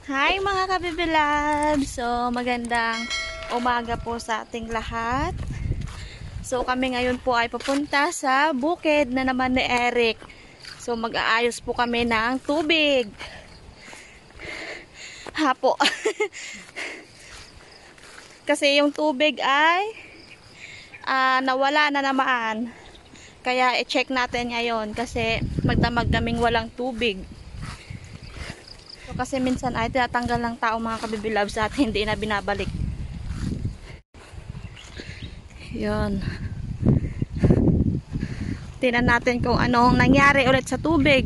Hi mga kabibilab! So, magandang umaga po sa ating lahat. So, kami ngayon po ay papunta sa bukid na naman ni Eric. So, mag-aayos po kami ng tubig. Hapo. Kasi yung tubig ay nawala na naman. Kaya i-check natin ngayon kasi magdamag kaming walang tubig. So, kasi minsan ay tinatanggal ng tao mga kabibilabs at hindi na binabalik. Yun. Tingnan natin kung anong nangyari ulit sa tubig.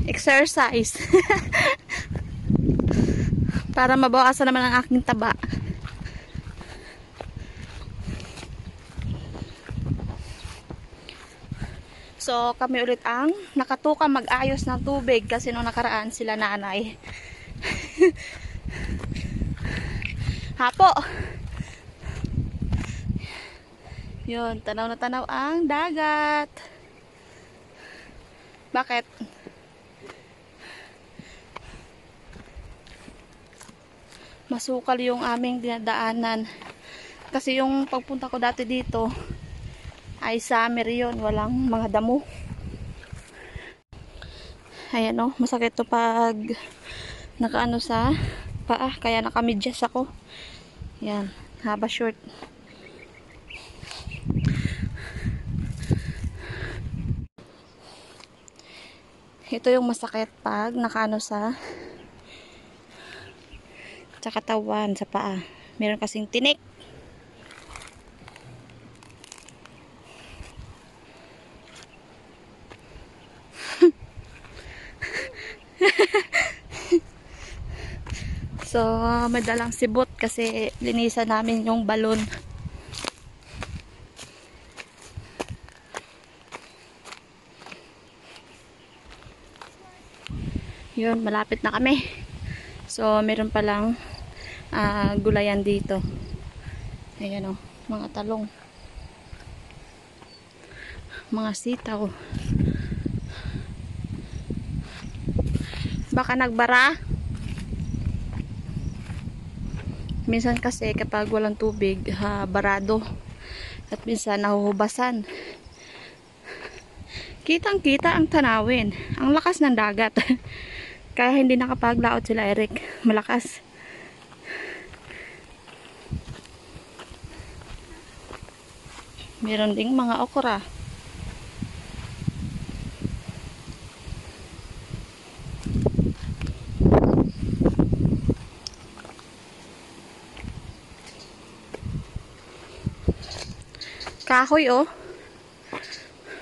Exercise. Para mabawasan naman ang aking taba. So, kami ulit ang nakatuka mag-ayos ng tubig kasi nung nakaraan sila nanay. Hapo! Yun, tanaw na tanaw ang dagat. Bakit? Masukal yung aming dinadaanan. Kasi yung pagpunta ko dati dito ay summer yun, walang mga damo. Ayan o, masakit to pag nakaano sa paa, kaya nakamidyas ako. Yan, haba short. Ito yung masakit pag nakaano sa katawan, sa paa. Meron kasing tinik. So, may dalang sibot kasi linisan namin yung balon. Yun, malapit na kami. So, meron palang gulayan dito. Ayan o, mga talong. Mga sitaw. Baka nagbara. Minsan kasi kapag walang tubig, barado. At minsan nahuhubasan. Kitang-kita ang tanawin. Ang lakas ng dagat. Kaya hindi nakapaglaot sila Eric. Malakas. Meron ding mga okra. Kahoy oh.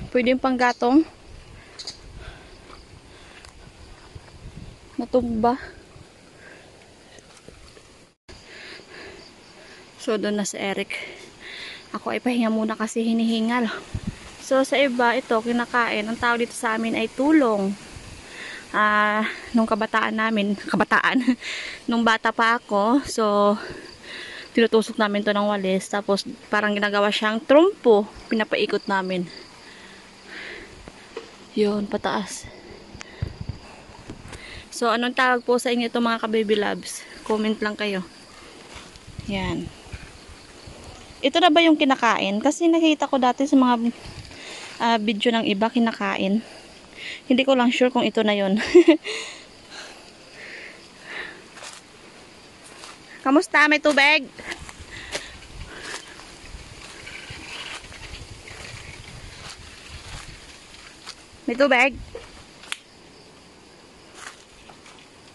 Pwedeng panggatong. Natumba. So doon na si Eric. Ako ay pahinga muna kasi hinihingal. So sa iba ito kinakain. Ang tawag dito sa amin ay tulong. Nung kabataan namin, nung bata pa ako, so tinutusok namin to ng walis, tapos parang ginagawa siyang trumpo, pinapaikot namin. Yun, pataas. So anong tawag po sa inyo ito mga ka-baby loves? Comment lang kayo. Yan. Ito na ba yung kinakain? Kasi nakita ko dati sa mga video ng iba kinakain. Hindi ko lang sure kung ito na yun. Kamusta? May tubig? May tubig?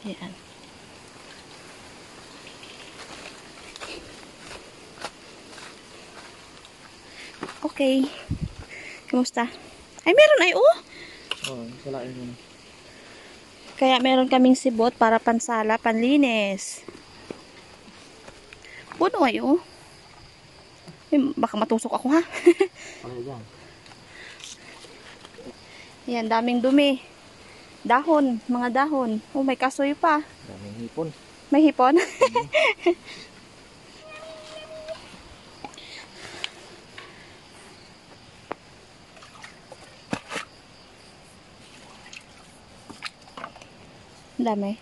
Yan. Okay. Kamusta? Ay, meron ay oh! Oo, salain mo na. Kaya meron kaming sibot para pansala, panlinis. Puno ay oh. Baka matusok ako ha. Ano yan? Yan, daming dumi. Dahon, mga dahon. Oh, may kasoy pa. Daming hipon. May hipon. Ang dami.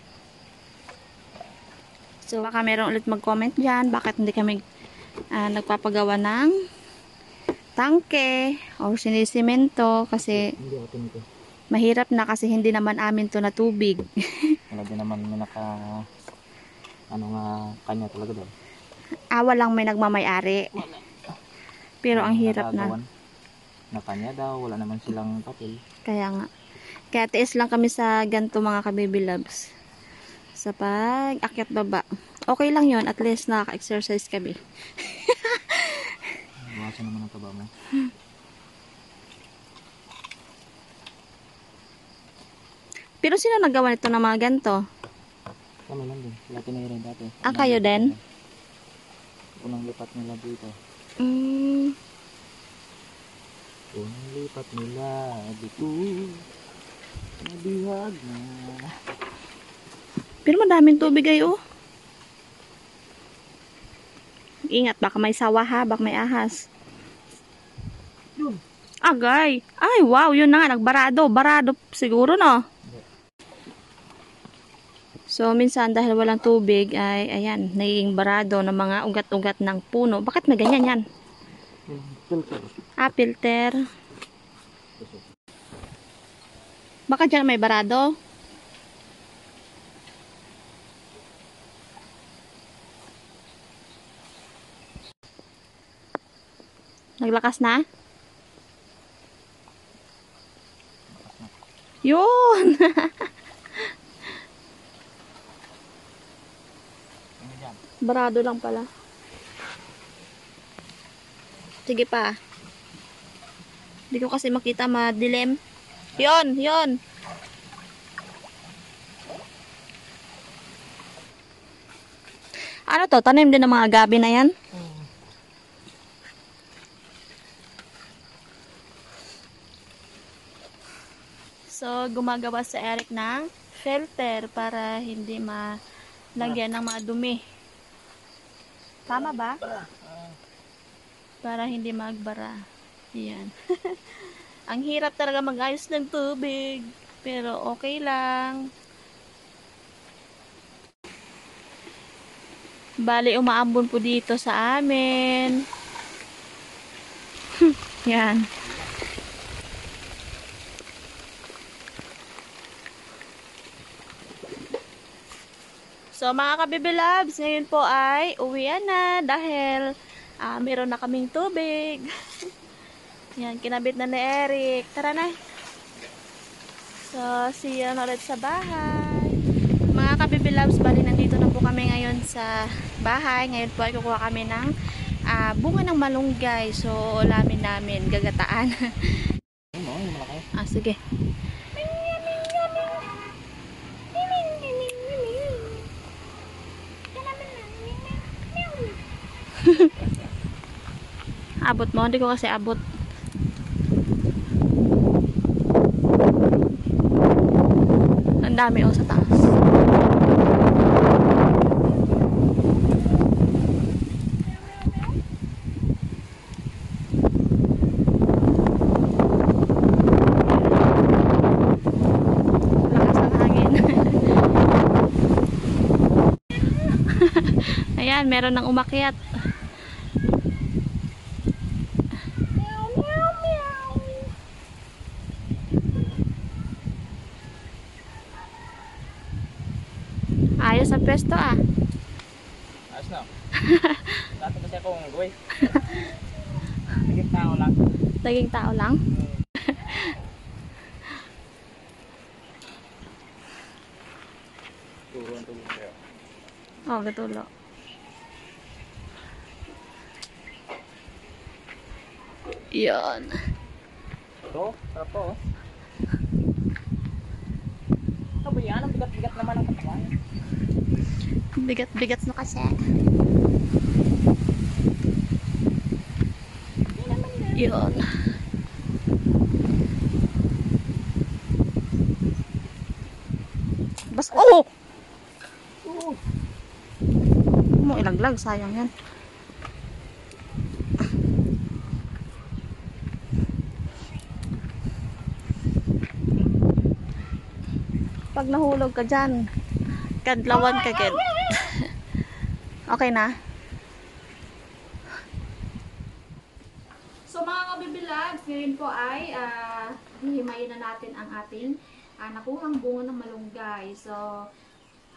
So, baka meron ulit mag-comment dyan. Bakit hindi kami nagpapagawa ng tangke or sinisimento kasi Hindi ako tinito. mahirap na kasi hindi naman amin to na tubig. Wala din naman may ano nga kanya talaga doon. Walang may nagmamay-ari. Pero ang hirap na. Nagagawan na kanya daw, wala naman silang papel. Kaya nga. Kaya tiis lang kami sa ganito mga kababy loves. Sa pag-akyat baba. Okay lang yon, at least nakaka-exercise kami. Bawasan naman ang taba mo. Pero sino nagawa nito ng mga ganito? Kami lang din. Sila tinira dati. Kayo din? Unang lipat nila dito. Unang lipat nila dito. Nabihag na. Pero madaming tubig ay Ingat, baka may sawa ha, baka may ahas. Yun. Agay. Ay, wow, yun na nga, nagbarado. Barado siguro, no? So, minsan dahil walang tubig, ay, ayan, nagiging barado ng mga ugat-ugat ng puno. Bakit may ganyan yan? Filter. Filter. Baka dyan may barado. Naglakas na? Yun! Barado lang pala. Sige pa. Hindi ko kasi makita, madilim. Yon, yon. Ano to? Tanim din ng mga gabi na yan? So, gumagawa sa Eric ng filter para hindi malagyan ng mga dumi. Tama ba? Para hindi magbara. Yan. Ang hirap talaga mag-ayos ng tubig. Pero okay lang. Bali, umaambon po dito sa amin. Yan. So mga kabibi loves, ngayon po ay uwian na dahil meron na kaming tubig. Yan, kinabit na ni Eric. Tara na. So, see you na ulit sa bahay. Mga kabibi loves, bali nandito na po kami ngayon sa bahay. Ngayon po ay kukuha kami ng bunga ng malunggay. So, ulamin namin, gagataan. Sige. Abot mo, hindi ko kasi abot. Ang dami sa taas. Lakas ng hangin. Ayan, meron ng umakyat. Ayos ang pwesto Ayos na. Dati kasi akong gawin. Naging tao lang. Naging tao lang? Turuan kayo. Oo, gatulo. Yan. Ito, sarap to. Sabi yan, ang bigat-bigat naman ang katawan. Bigat-bigat na kasi. Yun. Bas, oh! Mo ilaglag, sayang yan. Pag nahulog ka dyan, kadlawan ka gid. Okay na? So mga kabibilags, ngayon po ay hihimayin na natin ang ating nakuhang bunga ng malunggay. So,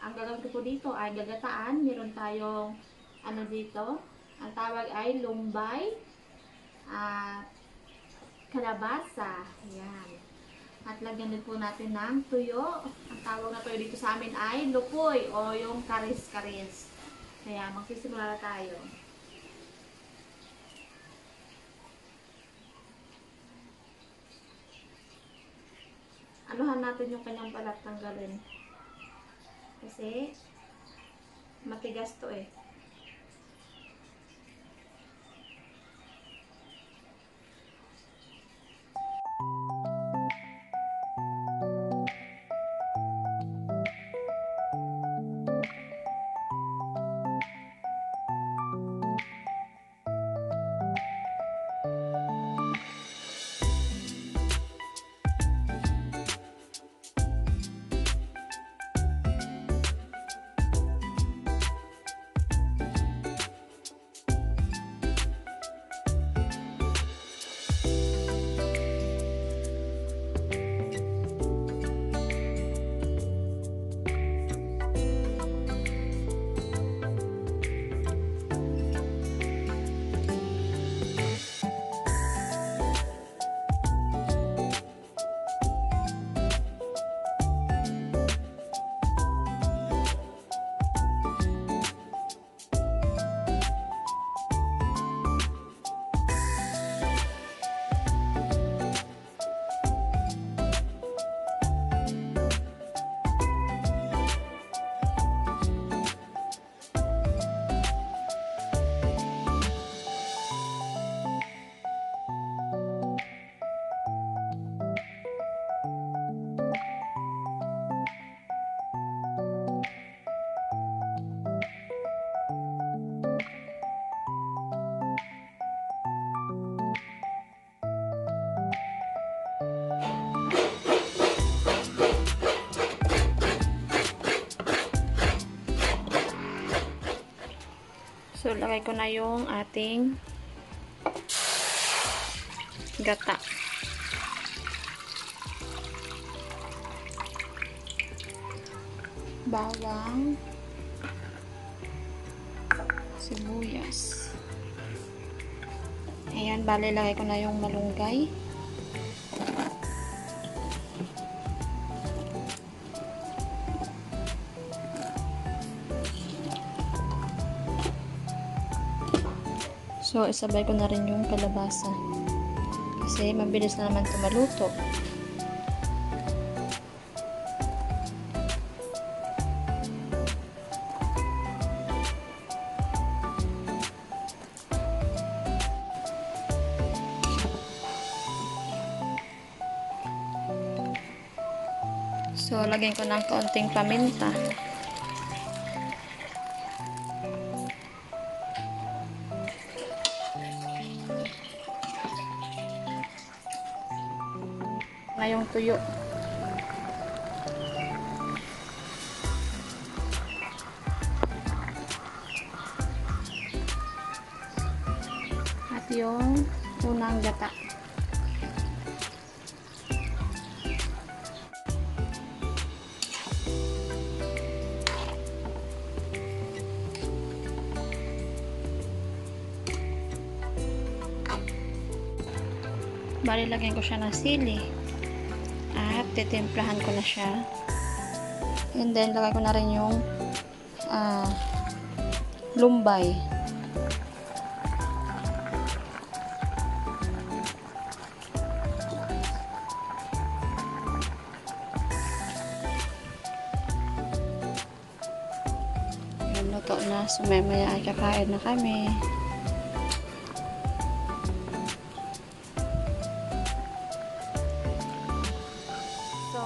ang gagawin ko po dito ay gagataan. Meron tayong ano dito, ang tawag ay lumbay, kalabasa. Ayan. At lagyan din po natin ng tuyo. Ang tawag na tuyo dito sa amin ay lupoy o yung karis-karis. Kaya magsisimula na tayo. Anuhan natin yung kanyang balat, tanggalin. Kasi matigas to eh. So, lagay ko na yung ating gata. Bawang, sibuyas. Ayan, bale, lagay ko na yung malunggay. So, isabay ko na rin yung kalabasa. Kasi, mabilis na naman ito maluto. So, lagyan ko ng kaunting paminta. Na yung tuyo. At yung unang gata. Bali, lagyan ko siya ng sili. At titimplahan ko na siya. And then, lagay ko na rin yung lumbay. Yan, luto na. So, maya ay kakain na kami.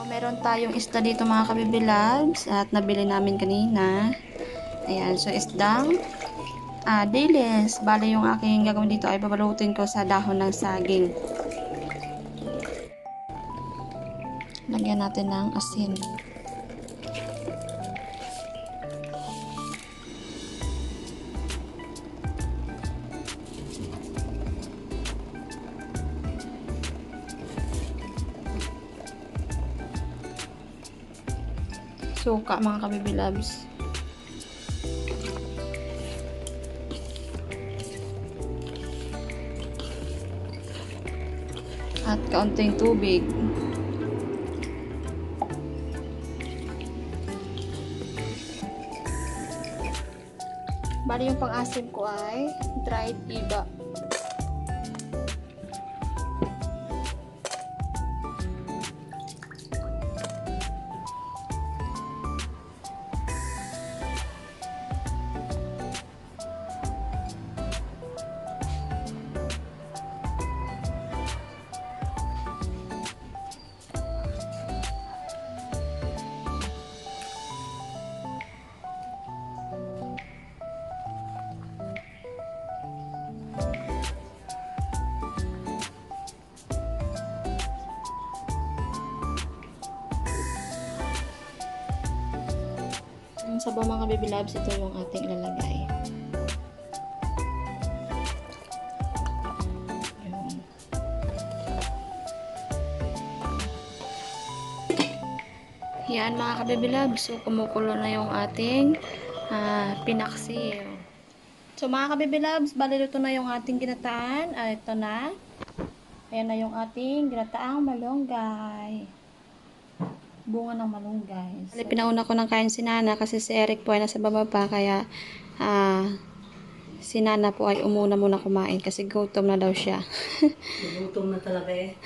Meron tayong isda dito mga kabibilags at nabili namin kanina. Ayan, so isdang dilis. Bale yung aking gagawin dito ay babalutin ko sa dahon ng saging. Lagyan natin ng asin. suka mga kababy loves. At kaunting tubig. Bali yung pang-asim ko ay dried iba. Ang sabaw mga baby loves, ito yung ating ilalagay. Yun. Yan mga ka-baby loves, so kumukulo na yung ating pinaksiw. So mga ka-baby loves, bali luto na yung ating ginataan. Ito na. Ayan na yung ating ginataang malunggay. Bunga ng malunggay. So, pinauna ko ng kain si Nana kasi si Eric po ay nasa baba pa, kaya si Nana po ay umuna muna kumain kasi gutom na daw siya. Gutom na talaga eh.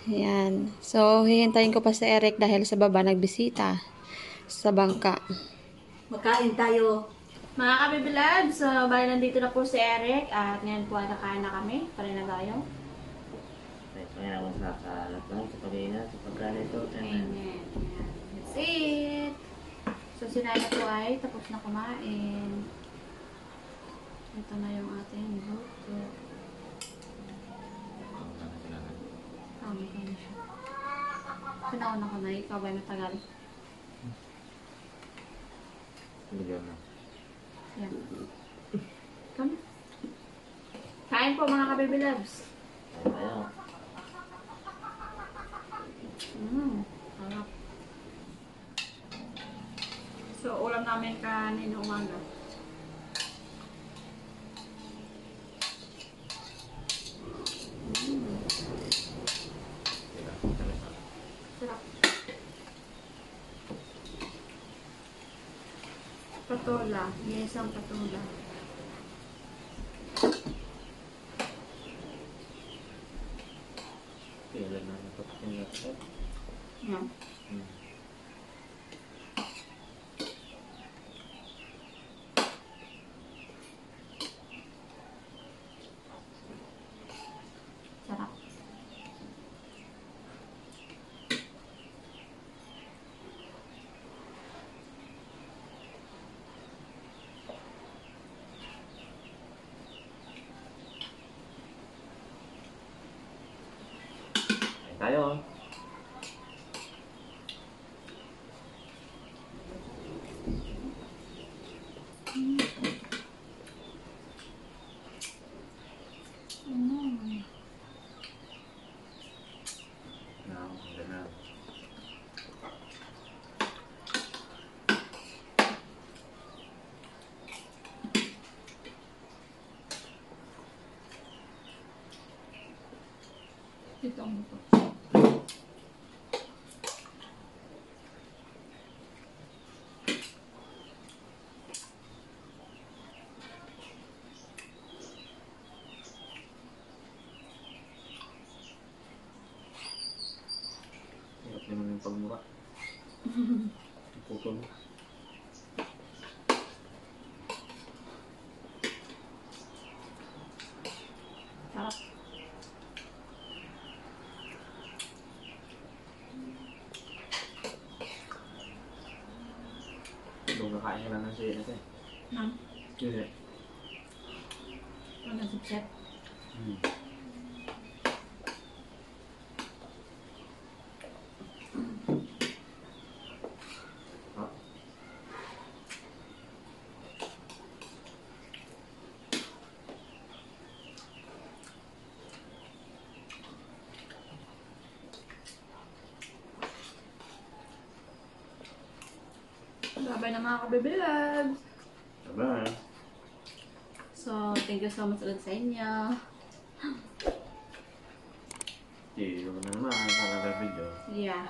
Yan. So, hihintayin ko pa si Eric dahil sa baba nagbisita sa bangka. Makain tayo. Mga ka-baby loves, so bali nandito na po si Eric at ngayon po ay nakain na kami. Pari na tayo. Panginoon sa lahat sa pag-iingat, sa pagkanito. Amen. That's it. So, si Nana po ay tapos na kumain. Ito na yung ating buto. Tama ka na siya. Pinauna ko na, ikaw ba matagal? Bigyan na. Yan. Come. Kain po mga ka-baby loves. Ayaw. Sarap. So, ulam namin kanina umaga. Sarap. Patola. Yes, ang patola. Kailan na napapingat ko? Yan. Sarap. Tayo. Ito ang buto. Hirap naman yung pagmura. Putol. Sarap. Doon nakain ka lang ng suya natin. Nang? Hindi. Ano sipsip? Bye-bye na mga kabibilabs. Bye. So, thank you so much ulit sa inyo. See you na naman sa another video. Yeah.